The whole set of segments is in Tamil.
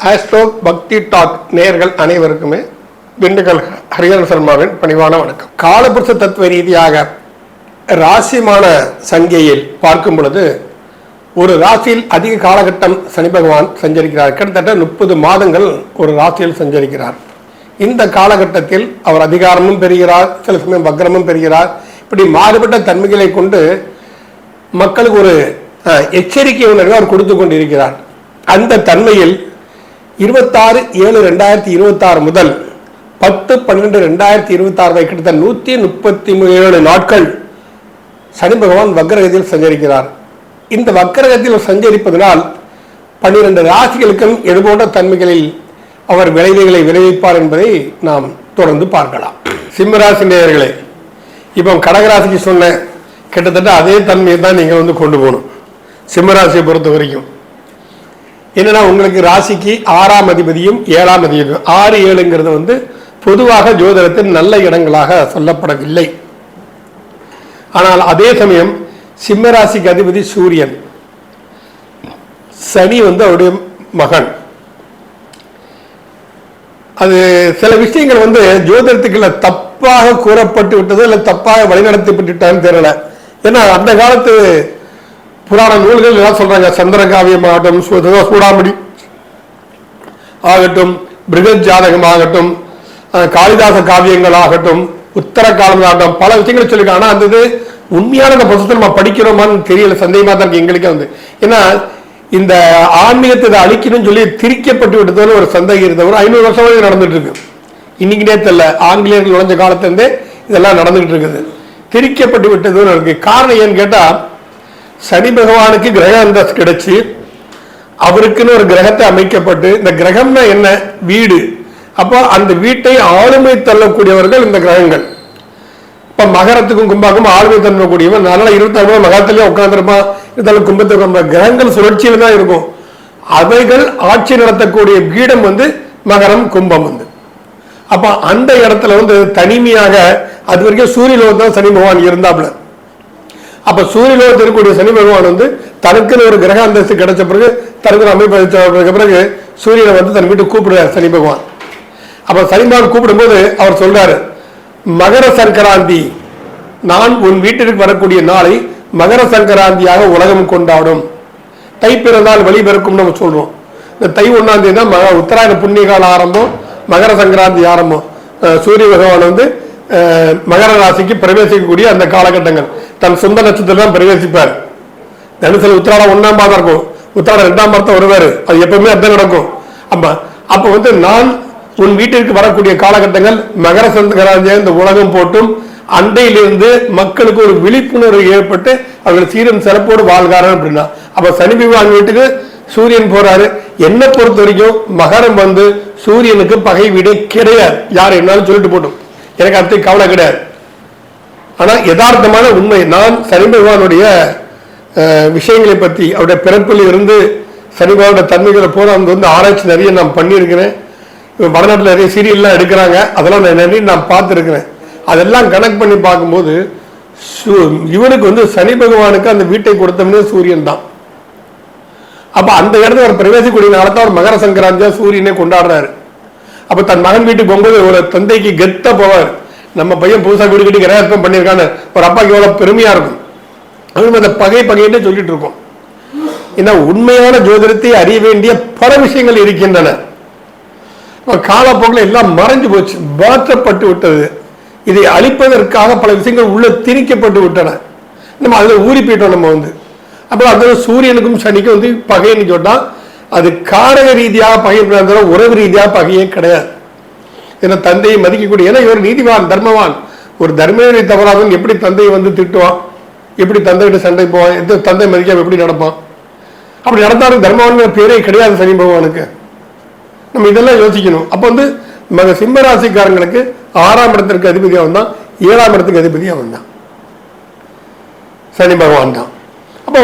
ஆஸ்ட்ரோ பக்தி டாக் நேயர்கள் அனைவருக்குமே திண்டுக்கல் ஹரிஹரன் சர்மாவின் பணிவான வணக்கம். காலபுருஷ தத்துவ ரீதியாக ராசிமான சங்கையில் பார்க்கும் பொழுது ஒரு ராசியில் அதிக காலகட்டம் சனி பகவான் சஞ்சரிக்கிறார். கிட்டத்தட்ட 30 மாதங்கள் ஒரு ராசியில் சஞ்சரிக்கிறார். இந்த காலகட்டத்தில் அவர் அதிகாரமும் பெறுகிறார், சில சமயம் வக்ரமும் பெறுகிறார். இப்படி மாறுபட்ட தன்மைகளை கொண்டு மக்களுக்கு ஒரு எச்சரிக்கை உணர்வை அவர் கொடுத்து கொண்டிருக்கிறார். அந்த தன்மையில் 26/7/2026 முதல் 10/12/2026 கிட்டத்தட்ட 137 நாட்கள் சனி பகவான் வக்ரகதியில் சஞ்சரிக்கிறார். இந்த வக்ரகதியில் சஞ்சரிப்பதனால் 12 ராசிகளுக்கும் எதுபோன்ற தன்மைகளில் அவர் விளைவுகளை விளைவிப்பார் என்பதை நாம் தொடர்ந்து பார்க்கலாம். சிம்மராசி நேயர்களே, இப்போ கடகராசிக்கு சொன்ன கிட்டத்தட்ட அதே தன்மையை தான் நீங்கள் கொண்டு போகணும். சிம்மராசியை பொறுத்த வரைக்கும் என்னன்னா, உங்களுக்கு ராசிக்கு 6ஆம் அதிபதியும் 7ஆம் அதிபதியும் 6, 7ங்கிறது பொதுவாக ஜோதிடத்தில் நல்ல இடங்களாக சொல்லப்படவில்லை. ஆனால் அதே சமயம் சிம்ம ராசிக்கு அதிபதி சூரியன், சனி அவருடைய மகன். அது சில விஷயங்கள் ஜோதிடத்துக்குள்ள தப்பாக கூறப்பட்டு விட்டது, இல்லை தப்பாக வழிநடத்தப்பட்டுட்டான்னு தெரியல. ஏன்னா அந்த காலத்து புராண நூல்கள் எல்லாம் சொல்றாங்க. சந்திர காவியம் ஆகட்டும், சூடாமணி ஆகட்டும், பிருகத் ஜாதகம் ஆகட்டும், காளிதாச காவியங்கள் ஆகட்டும், உத்தர காலம் ஆகட்டும், பல விஷயங்களை சொல்லிருக்காங்க. ஆனா அந்த உண்மையான அந்த புத்தகத்தை நம்ம படிக்கிறோமான்னு தெரியல, சந்தேகமா தான் இருக்கு எங்களுக்கு. ஏன்னா இந்த ஆன்மீகத்தை அழிக்கணும்னு சொல்லி திரிக்கப்பட்டு விட்டதுன்னு ஒரு சந்தேகம் இருந்தவர் 500 வருஷம் நடந்துட்டு இருக்கு. இன்னைக்குனே தெரியல, ஆங்கிலேயர்கள் நுழைஞ்ச காலத்திலிருந்தே இதெல்லாம் நடந்துகிட்டு இருக்குது. திரிக்கப்பட்டு விட்டதுன்னு இருக்கு. காரணம் ஏன்னு கேட்டா, சனி பகவானுக்கு கிரக அந்தஸ்து கிடைச்சி அவருக்குன்னு ஒரு கிரகத்தை அமைக்கப்பட்டு, இந்த கிரகம்னா என்ன, வீடு. அப்போ அந்த வீட்டை ஆளுமை தள்ளக்கூடியவர்கள் இந்த கிரகங்கள். இப்ப மகரத்துக்கும் கும்பாக்கும் ஆளுமை தள்ளக்கூடியவன். அதனால 26 மகரத்திலேயே உட்கார்ந்துருப்பான், 24 கும்பத்துக்கு. கிரகங்கள் சுழற்சியில தான் இருக்கும். அவைகள் ஆட்சி நடத்தக்கூடிய பீடம் மகரம், கும்பம். அப்ப அந்த இடத்துல தனிமையாக அது வரைக்கும் சூரிய லோகத்தான் சனி பகவான் இருந்தாப்ல. அப்ப சூரிய லோகத்தில் இருக்கக்கூடிய சனி பகவான் தனக்குன்னு ஒரு கிரக அந்தஸ்து கிடைச்ச பிறகு, தனக்கு அமைப்பு பிறகு சூரியனை தன் வீட்டுக்கு கூப்பிடுறாரு சனி பகவான். அப்ப சனி பகவான் கூப்பிடும்போது அவர் சொல்றாரு, மகர சங்கராந்தி, நான் உன் வீட்டிற்கு வரக்கூடிய நாளை மகர சங்கராந்தியாக உலகம் கொண்டாடும். தை பிறந்தால் வழி பிறக்கும் நம்ம சொல்றோம். இந்த தை 1ஆம் தேதி தான் உத்தராயண புண்ணிய கால ஆரம்பம், மகர சங்கராந்தி ஆரம்பம். சூரிய பகவான் மகர ராசிக்கு பிரவேசிக்கக்கூடிய அந்த காலகட்டங்கள். தன் சொந்த நட்சத்திரம் தான் பிரவேசிப்பார். தனுசுல உத்திராடம் 1ஆம் பாதம் இருக்கும், உத்திராடம் 2ஆம் பாதம் வருவாரு. அது எப்பவுமே அதான் நடக்கும். அப்ப நான் உன் வீட்டிற்கு வரக்கூடிய காலகட்டங்கள் மகர சங்கராந்தியாக இந்த உலகம் போட்டும் அண்டையிலிருந்து மக்களுக்கு ஒரு விழிப்புணர்வு ஏற்பட்டு அவர்கள் சீரும் சிறப்போடு வாழ்கிறார்கள் அப்படின்னா, அப்ப சனி பகவான் வீட்டுக்கு சூரியன் போறாரு. என்னை பொறுத்த வரைக்கும் மகரம் சூரியனுக்கு பகை வீடு கிடையாது. யார் என்னாலும் சொல்லிட்டு போட்டோம், எனக்கு அடுத்த கவலை கிடையாது. ஆனா யதார்த்தமான உண்மை, நான் சனி பகவானுடைய விஷயங்களை பற்றி, அவருடைய பிறப்பில் இருந்து சனி பகவானுடைய தன்மைகளை போல ஆராய்ச்சி நிறைய நான் பண்ணியிருக்கிறேன். வடநாட்டில் நிறைய சீரியல்லாம் எடுக்கிறாங்க, அதெல்லாம் நிறைய நான் பார்த்துருக்கிறேன். அதெல்லாம் கனெக்ட் பண்ணி பார்க்கும்போது இவனுக்கு சனி பகவானுக்கு அந்த வீட்டை கொடுத்தவனே சூரியன் தான். அப்ப அந்த இடத்துல ஒரு பிரவேசிக்கூடிய நாளத்தான் ஒரு மகர சங்கராந்தியா சூரியனே கொண்டாடுறாரு. அப்ப தன் மகன் வீட்டுக்கு போகும்போது ஒரு தந்தைக்கு கெத்த போவார். நம்ம பையன் புதுசா வீடு கட்டி கிரகம் பண்ணியிருக்கான்னு ஒரு அப்பாக்கு எவ்வளவு பெருமையா இருக்கும். அது அந்த பகைன்னு சொல்லிட்டு இருக்கோம். ஏன்னா உண்மையான ஜோதிடத்தை அறிய வேண்டிய பல விஷயங்கள் இருக்கின்றன. காலப்போக்கில் எல்லாம் மறைஞ்சு போச்சு, மாற்றப்பட்டு விட்டது. இதை அழிப்பதற்காக பல விஷயங்கள் உள்ள திணிக்கப்பட்டு விட்டன. நம்ம அதுல ஊறி போயிட்டோம். நம்ம அப்புறம் அந்த சூரியனுக்கும் சனிக்கும் பகைன்னு சொன்னா அது காரக ரீதியாக பகை, உறவு ரீதியாக பகையே கிடையாது. ஏன்னா தந்தையை மதிக்கக்கூடிய, ஏன்னா இவர் நீதிவான், தர்மவான். ஒரு தர்மனை தவறாதவன் எப்படி தந்தையை திட்டுவான், எப்படி தந்தைகிட்ட சண்டை போவான், எந்த தந்தை மதிக்காம எப்படி நடப்பான்? அப்படி நடந்தாலும் தர்மவான் பேரே கிடையாது சனி பகவானுக்கு. நம்ம இதெல்லாம் யோசிக்கணும். அப்ப சிம்ம ராசிக்காரங்களுக்கு 6ஆம் இடத்திற்கு அதிபதியா வந்தான், 7ஆம் இடத்துக்கு அதிபதியா வந்தான் சனி பகவான் தான். அப்ப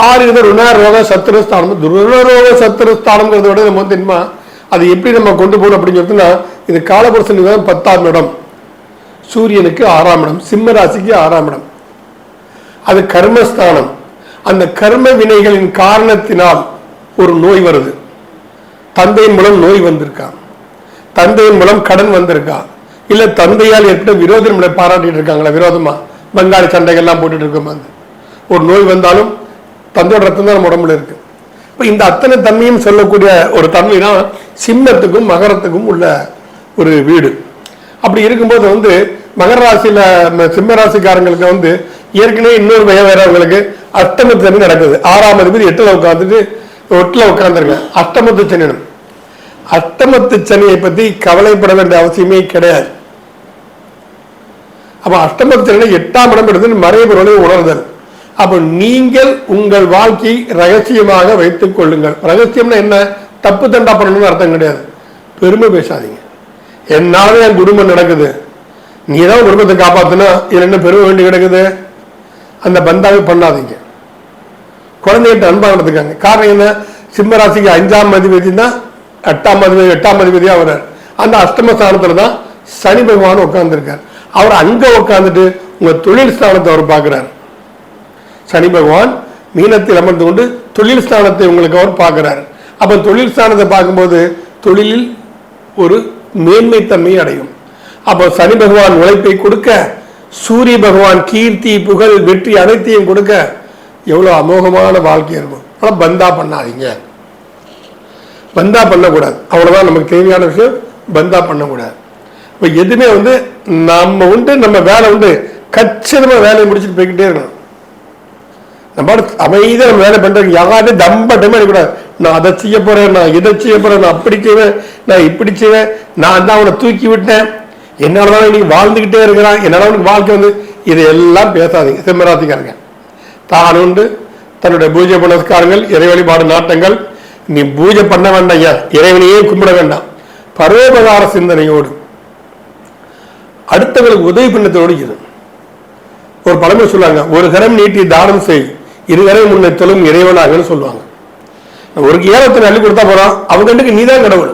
6 ருணரோக சத்துருஸ்தானம். ருணரோக சத்துருஸ்தானம்ங்கிறத விட நம்ம அது எப்படி நம்ம கொண்டு போகணும் அப்படின்னு சொல்லிட்டுனா, இது காலபுருஷனுக்கு தான் 10ஆம் இடம், சூரியனுக்கு 6ஆம் இடம், சிம்ம ராசிக்கு 6ஆம் இடம். அது கர்மஸ்தானம். அந்த கர்ம வினைகளின் காரணத்தினால் ஒரு நோய் வருது. தந்தையின் மூலம் நோய் வந்திருக்கா, தந்தையின் மூலம் கடன் வந்திருக்கா, இல்ல தந்தையால் ஏற்பட்ட விரோதம் நம்மளை பாராட்டிட்டு இருக்காங்களா, விரோதமா பங்காளி சண்டைகள்லாம் போட்டுட்டு இருக்கோம். ஒரு நோய் வந்தாலும் தந்தையோட ரத்தம் தான் நம்ம உடம்புல இருக்கு. இப்போ இந்த அத்தனை தன்மையும் சொல்லக்கூடிய ஒரு தன்மை தான் சிம்மத்துக்கும் மகரத்துக்கும் உள்ள ஒரு வீடு. அப்படி இருக்கும்போது மகர ராசியில சிம்ம ராசிக்காரங்களுக்கு ஏற்கனவே இன்னொரு பயம் வேற அவங்களுக்கு அஷ்டமத்து சனி நடக்குது. 6ஆம் அதிபதி 8ல உட்கார்ந்துருக்க அஷ்டமத்து சனியனும். அஷ்டமத்து சனியை பத்தி கவலைப்பட வேண்டிய அவசியமே கிடையாது. அப்ப அஷ்டமத்து சனி 8ஆம் இடம் எடுத்து மறைபொருளை உணர்தல். அப்ப நீங்கள் உங்கள் வாழ்க்கை ரகசியமாக வைத்துக் கொள்ளுங்கள். ரகசியம்னா என்ன? தப்பு தண்டா பண்ணணும்னு அர்த்தம் கிடையாது. பெருமை பேசாதீங்க. என்னால என் குடும்பம் நடக்குது, நீதான் குடும்பத்தை காப்பாத்தினா இதுல என்ன பெருமை வேண்டி கிடக்குது, அந்த பந்தாவே பண்ணாதீங்க. குழந்தைகிட்ட அன்பா நடந்துக்காங்க. காரணம் என்ன? சிம்ம ராசிக்கு 5ஆம் அதிபதி தான் 8ஆம் அதிபதியா வர்றார். அந்த அஷ்டம ஸ்தானத்துல தான் சனி பகவான் உட்கார்ந்துருக்கார். அவர் அங்க உட்கார்ந்துட்டு உங்க தொழில் ஸ்தானத்தை அவர் பார்க்கிறார். சனி பகவான் மீனத்தில் அமர்ந்து கொண்டு தொழில் ஸ்தானத்தை உங்களுக்கு அவர் பார்க்கிறார். அப்ப தொழில் ஸ்தானத்தை பார்க்கும்போது தொழிலில் ஒரு மேன்மைத்தன்மை அடையும். அப்போ சனி பகவான் உழைப்பை கொடுக்க, சூரிய பகவான் கீர்த்தி புகழ் வெற்றி அனைத்தையும் கொடுக்க எவ்வளவு அமோகமான வாழ்க்கை இருக்கும். ஆனால் பந்தா பண்ணாதீங்க, பந்தா பண்ணக்கூடாது. அவ்வளவுதான் நமக்கு தேவையான விஷயம். பந்தா பண்ணக்கூடாது. இப்போ எதுவுமே நம்ம நம்ம வேலை கச்சிதமா வேலையை முடிச்சுட்டு போய்கிட்டே இருக்கணும். நம்ம அமைதியாக நம்ம வேலை பண்றது, யாரும் தம்பட்டமே இருக்கக்கூடாது. நான் அதை செய்ய போறேன், நான் இதை செய்ய போறேன், நான் அப்படி செய்வேன், நான் இப்படி செய்வேன், நான் தான் அவனை தூக்கி விட்டேன், என்னாலதான் இன்னைக்கு வாழ்ந்துகிட்டே இருக்கிறான், என்னால அவனுக்கு வாழ்க்கை இதையெல்லாம் பேசாதீங்க. சிம்மராசிக்காரங்க தான் தன்னுடைய பூஜை புனஸ்காரங்கள், இறை வழிபாடு நாட்டங்கள், நீ பூஜை பண்ண வேண்டாம், இறைவனையே கும்பிட வேண்டாம். பரோபகார சிந்தனையோடு அடுத்தவர்களுக்கு உதவி பண்ணத்தோடு இரு. ஒரு பழமை சொல்லுவாங்க, ஒரு கரம் நீட்டி தானம் செய், இருகரை முன்னை தொழும் இறைவனாகன்னு சொல்லுவாங்க. ஒரு ஏலத்தை அள்ளி கொடுத்தா போறான், அவங்களுக்கு நீதான் கடவுள்.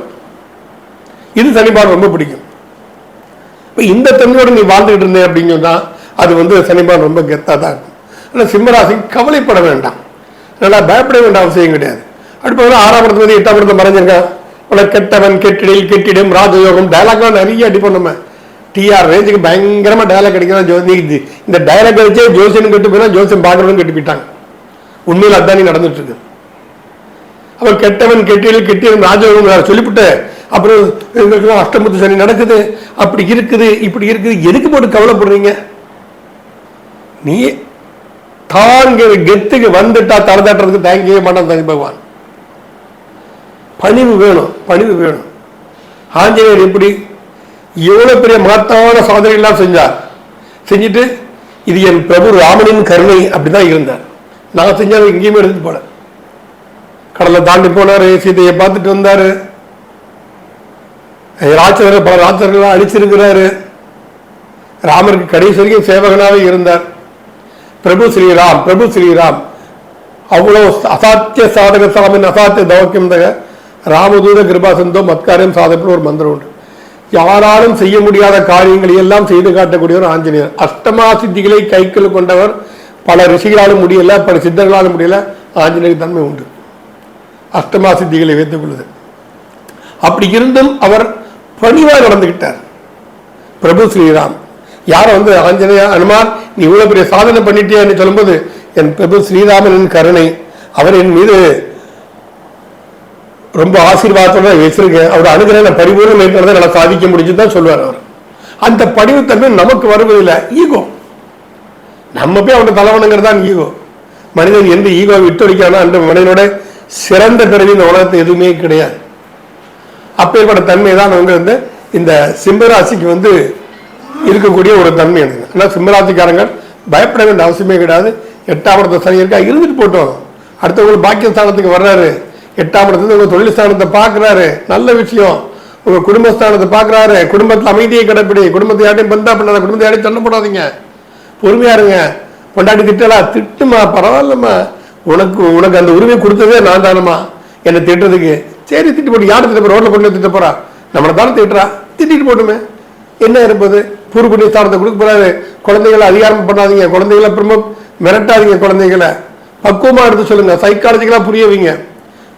இது சனிபான் ரொம்ப பிடிக்கும். இப்ப இந்த தன்மையோடு நீ வாழ்ந்துகிட்டு இருந்தே அப்படின்னு சொன்னா அது சனிபான் ரொம்ப கெத்தா தான் இருக்கும். ஆனால் சிம்மராசி கவலைப்பட வேண்டாம், நல்லா பயப்பட வேண்டாம் அவசியம் கிடையாது. அடுத்த 6ஆம் இடத்துல 8ஆம் இடத்துல மறைஞ்சிருக்கான். உனக்கு கெட்டவன் கெட்டிடில் கெட்டிடும் ராஜயோகம் டைலாக்லாம் நிறைய அடிப்போம். நம்ம டிஆர் ரேஞ்சுக்கு பயங்கரமா டைலாக் அடிக்கலாம். இந்த டைலாக் அடிச்சே ஜோசியன் கெட்டு போயினா ஜோசியம் பார்க்கறவங்க கெட்டு போயிட்டாங்க. உண்மையில் அதானி நடந்துட்டு இருக்கு. அவர் கெட்டவன் கெட்டியில் கெட்டிடும் ராஜயோகம் சொல்லிவிட்டு அப்புறம் அஷ்டமத்து சனி நடக்குது, அப்படி இருக்குது இப்படி இருக்குது, எதுக்கு போட்டு கவலைப்படுறீங்க? நீ தாங்க கெத்துக்கு வந்துட்டா தலை தட்டுறதுக்கு தாங்கவே மாட்டான் சனி பகவான். பணிவு வேணும், பணிவு வேணும். ஆஞ்சநேயர் எப்படி எவ்வளவு பெரிய மகத்தான சாதனை எல்லாம் செஞ்சார். செஞ்சுட்டு இது என் பிரபு ராமனின் கருணை அப்படிதான் இருந்தார். நான் செஞ்சாலும் எங்கேயுமே எடுத்துட்டு போல. கடலை தாண்டி போனாரு, சீதையை பார்த்துட்டு வந்தாரு, ராட்சசர்கள் பல ராட்சசர்களாக அழிச்சிருக்கிறாரு, ராமருக்கு கடைசி வரைக்கும் சேவகனாவே இருந்தார். பிரபு ஸ்ரீராம், பிரபு ஸ்ரீராம் அவ்வளவு அசாத்திய சாதக சாமின் அசாத்திய தவக்கம் ராமதூத கிருபா சந்தோ மத்காரியம் சாதப்படும் ஒரு மந்திரம் உண்டு. யாராலும் செய்ய முடியாத காரியங்களை எல்லாம் செய்து காட்டக்கூடியவர் ஆஞ்சநேயர். அஷ்டமா சித்திகளை கைக்குள் கொண்டவர். பல ரிஷிகளாலும் முடியல, பல சித்தர்களாலும் முடியல, ஆஞ்சநேயர் தன்மை உண்டு. அஷ்டமா சித்திகளை வைத்துக் கொள்வது. அப்படி இருந்தும் அவர் பணிவாக நடந்துகிட்டார். பிரபு ஸ்ரீராம் யார ஆஞ்சநேயா அனுமான் நீ இவ்வளவு பெரிய சாதனை பண்ணிட்டியான்னு சொல்லும்போது என் பிரபு ஸ்ரீராமனின் கருணை, அவர் என் மீது ரொம்ப ஆசீர்வாதத்தோட வச்சிருக்கேன், அவரோட அனுகிரக பரிபூர்ணம் இருக்கிறத நல்லா சாதிக்க முடிஞ்சுதான் சொல்லுவார் அவர். அந்த படிவுத்தன்மை நமக்கு வருவதில்லை. ஈகோ, நம்ம போய் அவனோட தலைவனுங்கிறதான் ஈகோ. மனிதன் எந்த ஈகோவை விட்டொழிக்கானா அந்த மனிதனோட சிறந்த பிறவி இந்த உலகத்தை எதுவுமே கிடையாது. அப்பேற்பட்ட தன்மை தான் அவங்க இந்த சிம்மராசிக்கு இருக்கக்கூடிய ஒரு தன்மை. ஆனால் சிம்மராசிக்காரங்க பயப்பட வேண்டிய அவசியமே கிடையாது. 8ஆம் இடத்துல சனி இருக்கா, இருந்துட்டு போட்டோம். அடுத்தவங்களுக்கு பாக்கியஸ்தானத்துக்கு வர்றாரு. 8ஆம் இடத்துல உங்க தொழில் ஸ்தானத்தை பார்க்கிறாரு, நல்ல விஷயம். உங்க குடும்பஸ்தானத்தை பார்க்கிறாரு, குடும்பத்தில் அமைதியை கடைப்பிடி, குடும்பத்தை யாரையும் பந்தா பண்ணாத, குடும்பத்தை யாரையும் சண்டை போடாதீங்க, பொறுமையா இருங்க. பொண்டாட்டி திட்டலா, திட்டுமா, பரவாயில்லம்மா, உனக்கு உனக்கு அந்த உரிமை கொடுத்ததே நான் தானம்மா என்னை திட்டுறதுக்கு. சரி திட்டு போட்டு, யாரை திட்ட போற, ரோட்ல கொண்டு திட்ட போறா, நம்மளை தானே திட்டுறா, திட்டிட்டு போட்டுமே, என்ன இருப்பது. பூர்வ புண்ணிய ஸ்தானத்தை கொடுக்க போறாரு. குழந்தைகளை அதிகாரம் பண்ணாதீங்க, குழந்தைகளை அப்புறமா மிரட்டாதீங்க, குழந்தைகளை பக்குவமா எடுத்து சொல்லுங்க, சைக்காலஜிக்கலா புரிய வைங்க.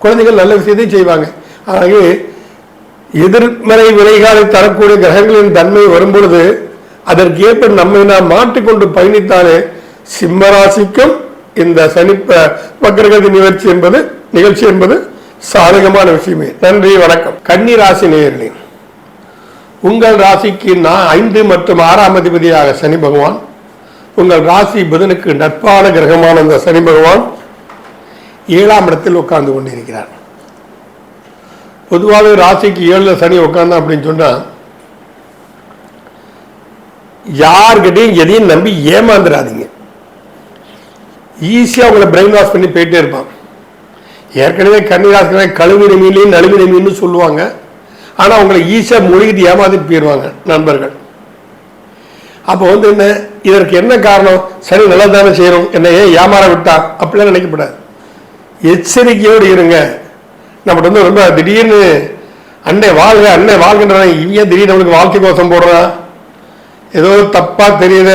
குழந்தைகள் நல்ல விஷயத்தையும் செய்வாங்க. ஆகவே எதிர்மறை விளைகளை தரக்கூடிய கிரகங்களின் தன்மை வரும்பொழுது அதற்கேற்ப நம்மை நாம் மாற்றிக்கொண்டு பயணித்தாலே சிம்மராசிக்கும் இந்த சனி வக்ரகதி நிகழ்ச்சி என்பது சாதகமான விஷயமே. நன்றி, வணக்கம். கன்னி ராசி நேயர்களே, உங்கள் ராசிக்கு 5 மற்றும் 6ஆம் அதிபதியாக சனி பகவான், உங்கள் ராசி புதனுக்கு நட்பான கிரகமான இந்த சனி பகவான் 7ஆம் இடத்தில் உட்கார்ந்து கொண்டிருக்கிறார். பொதுவாக ராசிக்கு 7ல் சனி உட்கார்ந்தா அப்படின்னு சொன்னா யார்கிட்டையும் எதையும் நம்பி ஏமாந்துடாதீங்க. ஈஸியா உங்களை பிரெயின் வாஷ் பண்ணி போயிட்டே இருப்பான். ஏற்கனவே கன்னிராசி கழுவின மீன் நழுவின மீன் சொல்லுவாங்க. ஆனா உங்களை ஈஸியா மொழிகிட்டு ஏமாத்திட்டு போயிடுவாங்க நண்பர்கள். அப்போ என்ன, இதற்கு என்ன காரணம்? சரி, நல்லதானே செய்யணும், என்ன ஏன் ஏமாற விட்டா அப்படிலாம் நினைக்கப்படாது. எச்சரிக்கையோடு இருங்க. நம்ம ரொம்ப திடீர்னு அன்னை வாழ்கின்ற இவன் திடீர்னு நம்மளுக்கு வாழ்க்கை கோஷம் போடுறான், ஏதோ தப்பா தெரியுத,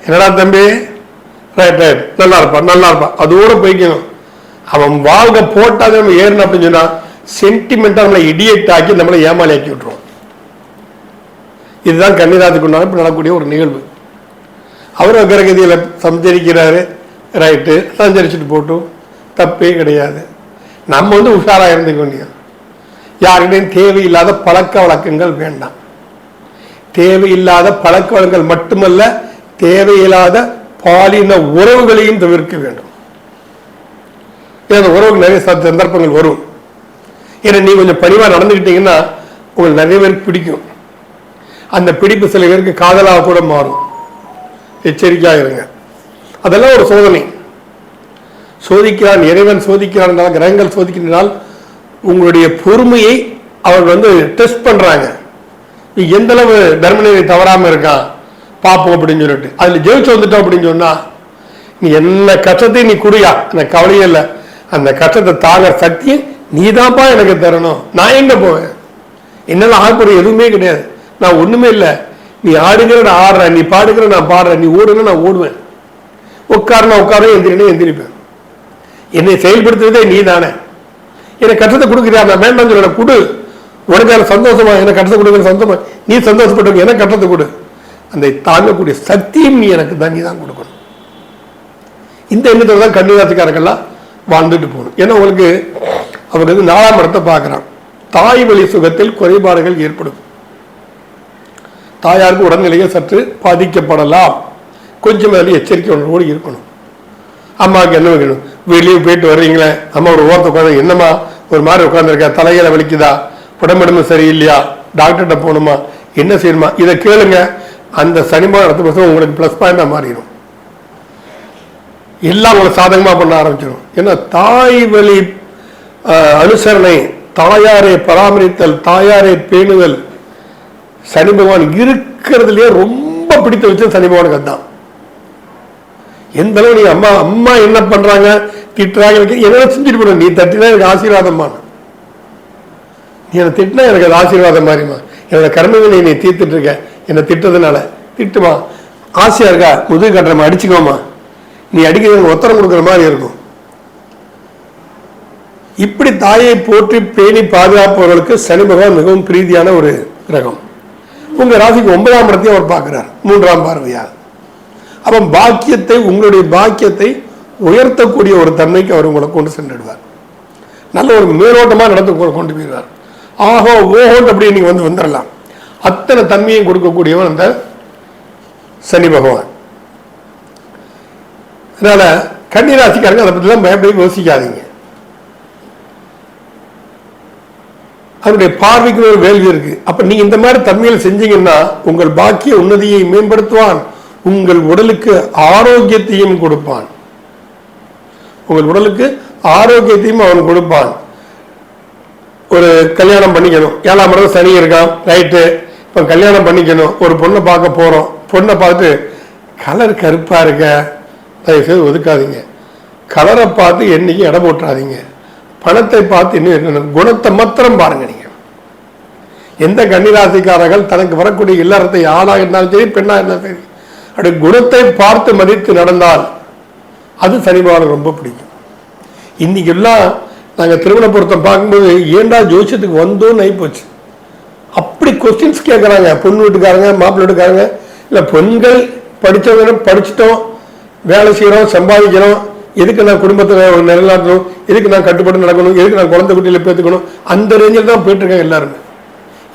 என்னடா தம்பி, ரைட் நல்லா இருப்பான் அதோட போய்க்கணும். அவன் வாழ்க போட்டாத நம்ம ஏறணும் அப்படின்னு சொன்னா சென்டிமெண்டா நம்மளை இடியேட் ஆக்கி நம்மளை ஏமாளி ஆக்கி விட்டுருவோம். இதுதான் கன்னிராசிக்கு நடக்கக்கூடிய ஒரு நிகழ்வு. அவரும் அக்ரகதியில சஞ்சரிக்கிறாரு, ரைட்டு, சஞ்சரிச்சுட்டு போட்டும் தப்பே கிடையாது. நம்ம உஷாரா இருந்துக்க வேண்டியது. யாருக்கிட்டையும் தேவையில்லாத பழக்க வழக்கங்கள் வேண்டாம். தேவையில்லாத பழக்க வழக்கங்கள் மட்டுமல்ல, தேவையில்லாத பாலின உறவுகளையும் தவிர்க்க வேண்டும். உறவுகள் நிறைய சந்தர்ப்பங்கள் வரும். ஏன்னா நீ கொஞ்சம் பணிவா நடந்துக்கிட்டீங்கன்னா உங்களுக்கு நிறைய பேருக்கு பிடிக்கும். அந்த பிடிப்பு சில பேருக்கு காதலாக கூட மாறும். எச்சரிக்கையாக இருங்க. அதெல்லாம் ஒரு சோதனை. சோதிக்கிறான் இறைவன், சோதிக்கிறான், கிரகங்கள் சோதிக்கிறால் உங்களுடைய பொறுமையை அவர்கள் டெஸ்ட் பண்றாங்க. நீ எந்த அளவு தர்மநிலை தவறாம இருக்கான் பார்ப்போம் அப்படின்னு சொல்லிட்டு அதுல ஜெயிச்சு வந்துட்டோம் அப்படின்னு சொன்னா நீ என்ன கஷ்டத்தை நீ குடியா, எனக்கு கவலையே இல்லை, அந்த கஷ்டத்தை தாங்க சக்தியை நீதான்ப்பா எனக்கு தரணும். நான் எங்க போவேன்? என்னால ஆகக்கூடிய எதுவுமே கிடையாது. நான் ஒண்ணுமே இல்லை. நீ ஆடுகிற நான் ஆடுறேன், நீ பாடுகிற நான் பாடுறேன், நீ ஓடுன நான் ஓடுவேன், உட்காரனா உட்கார, எந்திரினா எந்திரிப்பேன். என்னை செயல்படுத்துறதே நீ தானே. எனக்கு கஷ்டத்தை கொடுக்குறியா, நான் வேண்டாம் சொல்ல கொடு. உனக்கு சந்தோஷமா, எனக்கு கஷ்டத்தை கொடுக்குற சந்தோஷமா, நீ சந்தோஷப்பட்டு எனக்கு கஷ்டத்தை கொடு. அந்த தாங்கக்கூடிய சக்தியும் நீ எனக்கு தான், நீ தான் கொடுக்கணும். இந்த எண்ணத்துல தான் கன்னிராசிக்காரர்கள்லாம் வாழ்ந்துட்டு போகணும். ஏன்னா உங்களுக்கு அவருக்கு 4ஆம் இடத்தை பார்க்கிறான். தாய் வழி சுகத்தில் குறைபாடுகள் ஏற்படும். தாயாருக்கு உடல்நிலையை சற்று பாதிக்கப்படலாம். கொஞ்சம் அதில் எச்சரிக்கை உணர்வோடு இருக்கணும். அம்மாவுக்கு என்ன வைக்கணும், வெளியே போயிட்டு வர்றீங்களே, அம்மா ஒரு ஓரத்தை உட்காந்து, என்னம்மா ஒரு மாதிரி உட்காந்துருக்கா, தலையில வலிக்குதா, உடம்புடம்பு சரியில்லையா, டாக்டர்கிட்ட போகணுமா, என்ன செய்யணுமா, இதை கேளுங்க. அந்த சனிமான இடத்துல உங்களுக்கு பிளஸ் பாயிண்டா மாறிடும். எல்லாம் உங்களை சாதகமா பண்ண ஆரம்பிச்சிடும். ஏன்னா தாய் வழி அனுசரணை, தாயாரை பராமரித்தல், தாயாரை பேணுதல் சனி பகவான் இருக்கிறதுலயே ரொம்ப பிடித்த வச்சு சனி பகவானுக்கு அதுதான். எந்த அளவு நீ அம்மா அம்மா என்ன பண்றாங்க, திட்டுறாங்க, என்ன செஞ்சுட்டு போன, நீ தட்டினா எனக்கு ஆசீர்வாதமா, நீ என்னை திட்டினா எனக்கு அது ஆசீர்வாதம் மாதிரிமா, என்னோட கர்மங்களை நீ தீர்த்துட்டு இருக்க, என்னை திட்டதுனால திட்டுமா, ஆசையா இருக்கா, முதுகு கட்டுறமா, அடிச்சுக்கோமா, நீ அடிக்கிறது உத்தரம் கொடுக்குற மாதிரி இருக்கும். இப்படி தாயை போற்றி பேணி பாதுகாப்பவர்களுக்கு சனி பகவான் மிகவும் பிரீதியான ஒரு கிரகம். உங்க ராசிக்கு 9ஆம் இடத்தையும் அவர் பார்க்கிறார் 3ஆம் பார்வையாக. அப்ப பாக்கியத்தை, உங்களுடைய பாக்கியத்தை உயர்த்தக்கூடிய ஒரு தன்மைக்கு அவர் உங்களை கொண்டு சென்றுடுவார். நல்ல ஒரு மேலோட்டமா நடந்து கொண்டு போயிடுவார். ஆஹோ ஓஹோன்னு அப்படி நீங்க வந்துடலாம். அத்தனை தன்மையும் கொடுக்கக்கூடியவன் அந்த சனி பகவான். அதனால கன்னிராசிக்காரங்க அதை பத்தி தான் பயப்படி யோசிக்காதீங்க. அதனுடைய பார்வைக்கு ஒரு வேள்வி இருக்கு. அப்ப நீங்க இந்த மாதிரி தன்மையில் செஞ்சீங்கன்னா உங்கள் பாக்கிய உன்னதியை மேம்படுத்துவான், உங்கள் உடலுக்கு ஆரோக்கியத்தையும் கொடுப்பான். உங்கள் உடலுக்கு ஆரோக்கியத்தையும் அவன் கொடுப்பான். ஒரு கல்யாணம் பண்ணிக்கணும், 7ஆம் இடம் சனி இருக்கான், ரைட்டு, இப்ப கல்யாணம் பண்ணிக்கணும், ஒரு பொண்ணை பார்க்க போறோம், பொண்ணை பார்த்து கலர் கருப்பா இருக்க, தயவுசெய்து ஒதுக்காதீங்க. கலரை பார்த்து என்னைக்கு இடம் போட்டுறாதீங்க. பணத்தை பார்த்து இன்னும் குணத்தை மாத்திரம் பாருங்க. நீங்க எந்த கன்னிராசிக்காரர்கள் தனக்கு வரக்கூடிய இல்லறத்தை ஆணா இருந்தாலும் சரி, பெண்ணா இருந்தாலும் சரி, அப்படி குணத்தை பார்த்து மதித்து நடந்தால் அது சனி பகவானுக்கு ரொம்ப பிடிக்கும். இன்னைக்கு எல்லாம் நாங்கள் திருமண பொருத்தம் பார்க்கும்போது ஏண்டா ஜோசியத்துக்கு வந்தோன்னு ஆகிப்போச்சு. அப்படி கொஸ்டின்ஸ் கேட்குறாங்க பொண்ணு வீட்டுக்காரங்க மாப்பிள்ளை வீட்டுக்காரங்க. இல்லை பெண்கள் படித்தவங்க படிச்சுட்டோம், வேலை செய்கிறோம், சம்பாதிக்கிறோம், எதுக்கு நான் குடும்பத்தை நிலைநாட்டணும், எதுக்கு நான் கட்டுப்பாடு நடக்கணும், எதுக்கு நான் குழந்தை குட்டியில் பேத்துக்கணும், அந்த ரேஞ்சில் தான் போயிட்டுருக்காங்க எல்லாருமே.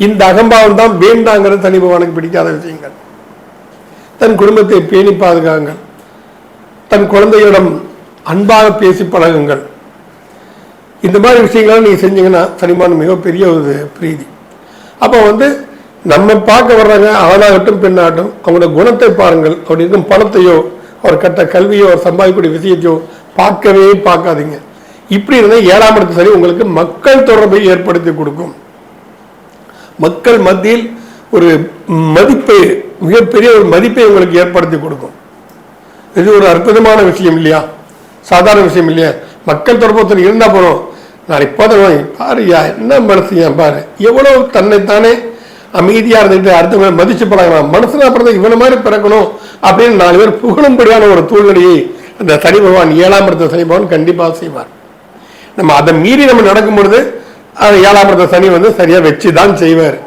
இந்த அகம்பாவம் தான் வேண்டாங்கிறது தனி பகவானுக்கு பிடிக்காத விஷயங்கள். தன் குடும்பத்தை பேணி பாதுகாங்கள், தன் குழந்தைகளிடம் அன்பாக பேசி பழகுங்கள். இந்த மாதிரி விஷயங்களை நீங்கள் செஞ்சீங்கன்னா சனிமான் மிகப்பெரிய ஒரு பிரீதி. அப்போ நம்ம பார்க்க வர்றாங்க, ஆணாகட்டும் பெண்ணாகட்டும், அவங்களோட குணத்தை பாருங்கள். அப்படி இருக்கும் பணத்தையோ அவர் கட்ட கல்வியோ அவர் சம்பாதிக்கக்கூடிய விஷயத்தையோ பார்க்கவே பார்க்காதீங்க. இப்படி இருந்தால் 7ஆம் இடத்து சனி உங்களுக்கு மக்கள் தொடர்பை ஏற்படுத்தி கொடுக்கும். மக்கள் மத்தியில் ஒரு மதிப்பை, மிகப்பெரிய ஒரு மதிப்பை உங்களுக்கு ஏற்படுத்தி கொடுக்கும். இது ஒரு அற்புதமான விஷயம் இல்லையா? சாதாரண விஷயம் இல்லையா? மக்கள் தொடர்பு இருந்தா போறோம். நான் இப்போதான் பாருயா என்ன மனசு பாரு, எவ்வளவு தன்னைத்தானே அமைதியா இருந்துட்டு அடுத்தவங்களை மதிச்சு பழகலாம். மனசுல பிறந்த இவனை மாதிரி பிறக்கணும் அப்படின்னு 4 பேர் புகழும்படியான ஒரு சூழ்நிலையை அந்த சனி பகவான் 7ஆம் இடத்த சனி பகவான் கண்டிப்பாக செய்வார். நம்ம அதை மீறி நம்ம நடக்கும் பொழுது 7ஆம் இடத்த சனி சரியா வச்சுதான் செய்வார்.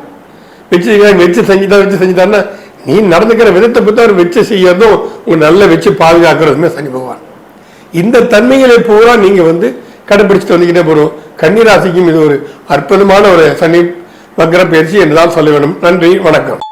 வச்சு செஞ்சுட்டாருன்னா நீ நடந்துக்கிற விதத்தை பற்றி அவர் வச்சு செய்யறதும் உங்க நல்ல வச்சு பாதுகாக்கிறதுமே சனி பகவான். இந்த தன்மைகளை பூரா நீங்க கடைபிடிச்சிட்டு வந்துக்கிட்டே போறோம். கன்னிராசிக்கும் இது ஒரு அற்புதமான ஒரு சனி வக்ர பயிற்சி என்றுதான் சொல்ல வேண்டும். நன்றி, வணக்கம்.